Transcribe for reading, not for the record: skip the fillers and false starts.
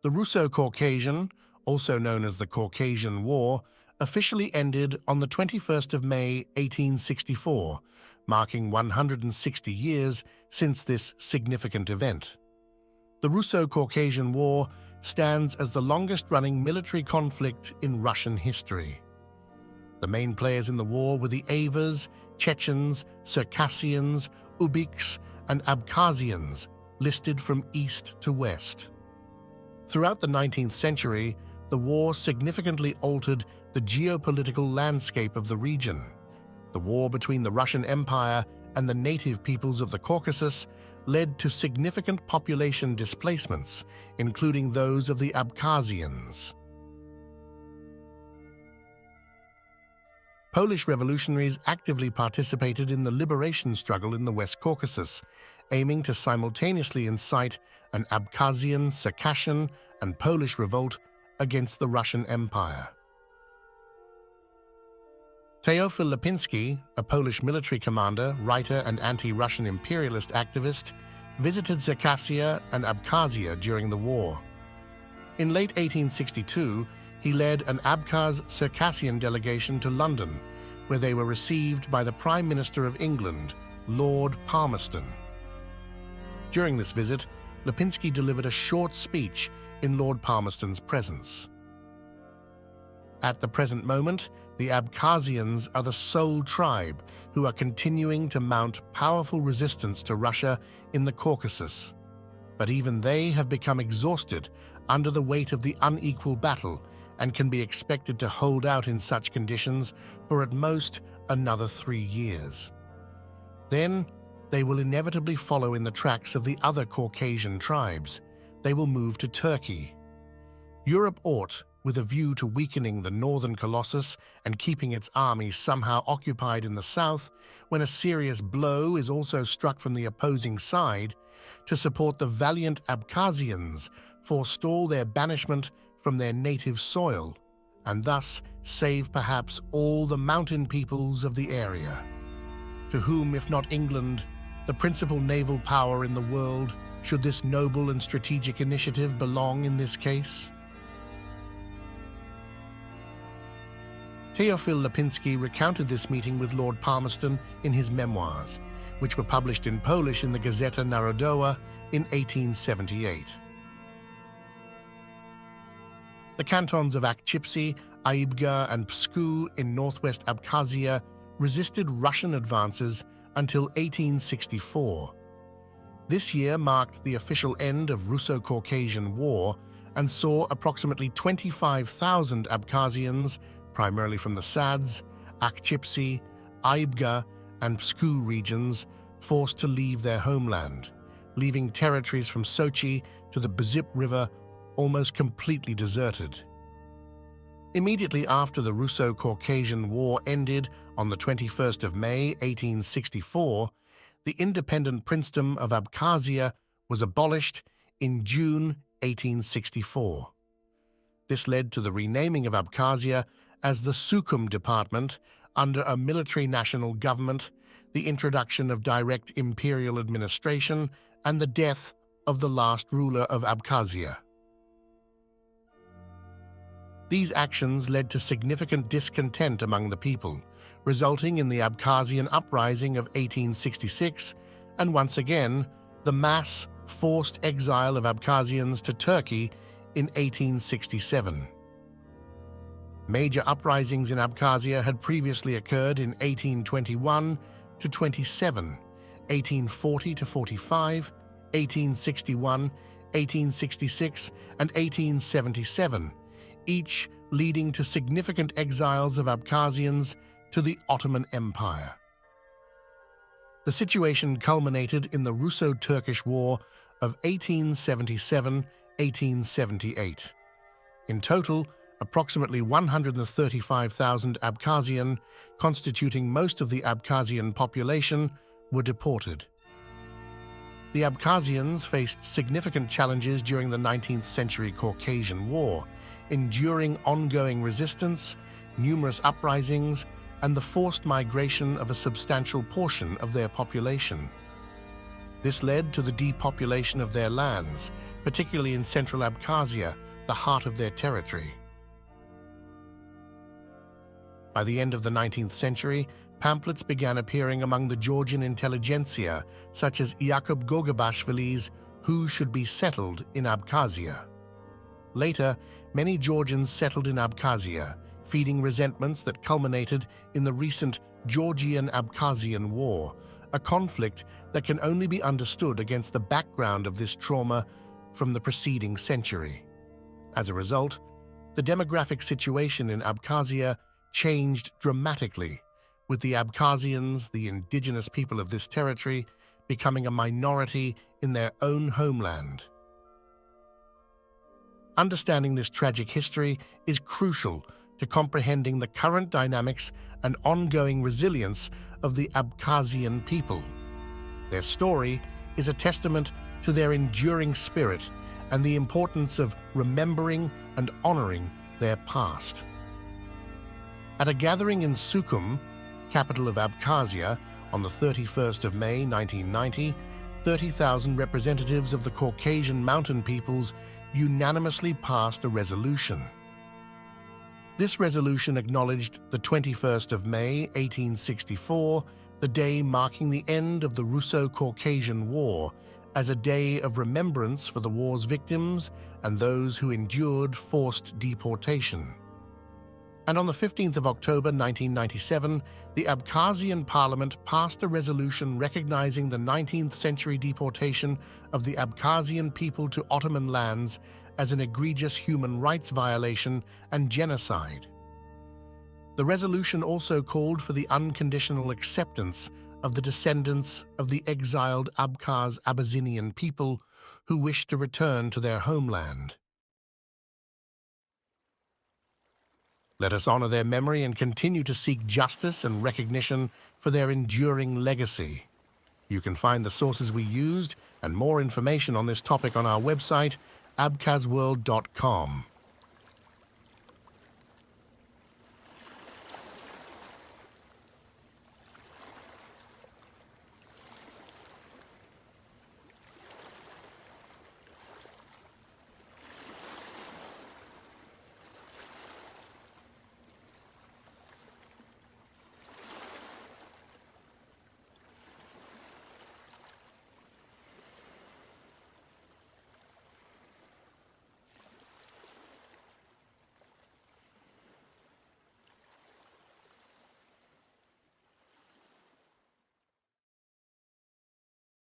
The Russo-Caucasian, also known as the Caucasian War, officially ended on the 21st of May 1864, marking 160 years since this significant event. The Russo-Caucasian War stands as the longest-running military conflict in Russian history. The main players in the war were the Avars, Chechens, Circassians, Ubykhs, and Abkhazians, listed from east to west. Throughout the 19th century, the war significantly altered the geopolitical landscape of the region. The war between the Russian Empire and the native peoples of the Caucasus led to significant population displacements, including those of the Abkhazians. Polish revolutionaries actively participated in the liberation struggle in the West Caucasus, aiming to simultaneously incite an Abkhazian, Circassian, and Polish revolt against the Russian Empire. Teofil Lipinski, a Polish military commander, writer, and anti-Russian imperialist activist, visited Circassia and Abkhazia during the war. In late 1862, he led an Abkhaz Circassian delegation to London, where they were received by the Prime Minister of England, Lord Palmerston. During this visit, Lipinski delivered a short speech in Lord Palmerston's presence. At the present moment, the Abkhazians are the sole tribe who are continuing to mount powerful resistance to Russia in the Caucasus. But even they have become exhausted under the weight of the unequal battle and can be expected to hold out in such conditions for at most another 3 years. Then, they will inevitably follow in the tracks of the other Caucasian tribes. They will move to Turkey. Europe ought, with a view to weakening the northern Colossus and keeping its armies somehow occupied in the south, when a serious blow is also struck from the opposing side, to support the valiant Abkhazians, forestall their banishment from their native soil, and thus save perhaps all the mountain peoples of the area. To whom, if not England, the principal naval power in the world, should this noble and strategic initiative belong in this case? Teofil Lipinski recounted this meeting with Lord Palmerston in his memoirs, which were published in Polish in the Gazeta Narodowa in 1878. The cantons of Akchipsy, Aibga, and Psku in northwest Abkhazia resisted Russian advances until 1864. This year marked the official end of Russo-Caucasian War and saw approximately 25,000 Abkhazians, primarily from the Sads, Akchipsy, Aibga, and Psku regions, forced to leave their homeland, leaving territories from Sochi to the Bzip River almost completely deserted. Immediately after the Russo-Caucasian War ended on the 21st of May 1864, the independent princedom of Abkhazia was abolished in June 1864. This led to the renaming of Abkhazia as the Sukhum Department under a military national government, the introduction of direct imperial administration, and the death of the last ruler of Abkhazia. These actions led to significant discontent among the people, resulting in the Abkhazian Uprising of 1866 and, once again, the mass forced exile of Abkhazians to Turkey in 1867. Major uprisings in Abkhazia had previously occurred in 1821 to 27, 1840 to 45, 1861, 1866, and 1877, each leading to significant exiles of Abkhazians to the Ottoman Empire. The situation culminated in the Russo-Turkish War of 1877-1878. In total, approximately 135,000 Abkhazian, constituting most of the Abkhazian population, were deported. The Abkhazians faced significant challenges during the 19th century Caucasian War, enduring ongoing resistance, numerous uprisings, and the forced migration of a substantial portion of their population. This led to the depopulation of their lands, particularly in central Abkhazia, the heart of their territory. By the end of the 19th century, pamphlets began appearing among the Georgian intelligentsia, such as Yakub Gogabashvili's Who Should Be Settled in Abkhazia. Later, many Georgians settled in Abkhazia, feeding resentments that culminated in the recent Georgian-Abkhazian War, a conflict that can only be understood against the background of this trauma from the preceding century. As a result, the demographic situation in Abkhazia changed dramatically, with the Abkhazians, the indigenous people of this territory, becoming a minority in their own homeland. Understanding this tragic history is crucial to comprehending the current dynamics and ongoing resilience of the Abkhazian people. Their story is a testament to their enduring spirit and the importance of remembering and honoring their past. At a gathering in Sukhum, capital of Abkhazia, on the 31st of May 1990, 30,000 representatives of the Caucasian mountain peoples unanimously passed a resolution. This resolution acknowledged the 21st of May 1864, the day marking the end of the Russo-Caucasian War, as a day of remembrance for the war's victims and those who endured forced deportation. And on the 15th of October 1997, the Abkhazian parliament passed a resolution recognizing the 19th century deportation of the Abkhazian people to Ottoman lands as an egregious human rights violation and genocide. The resolution also called for the unconditional acceptance of the descendants of the exiled Abkhaz Abyssinian people who wished to return to their homeland. Let us honor their memory and continue to seek justice and recognition for their enduring legacy. You can find the sources we used and more information on this topic on our website, abkhazworld.com.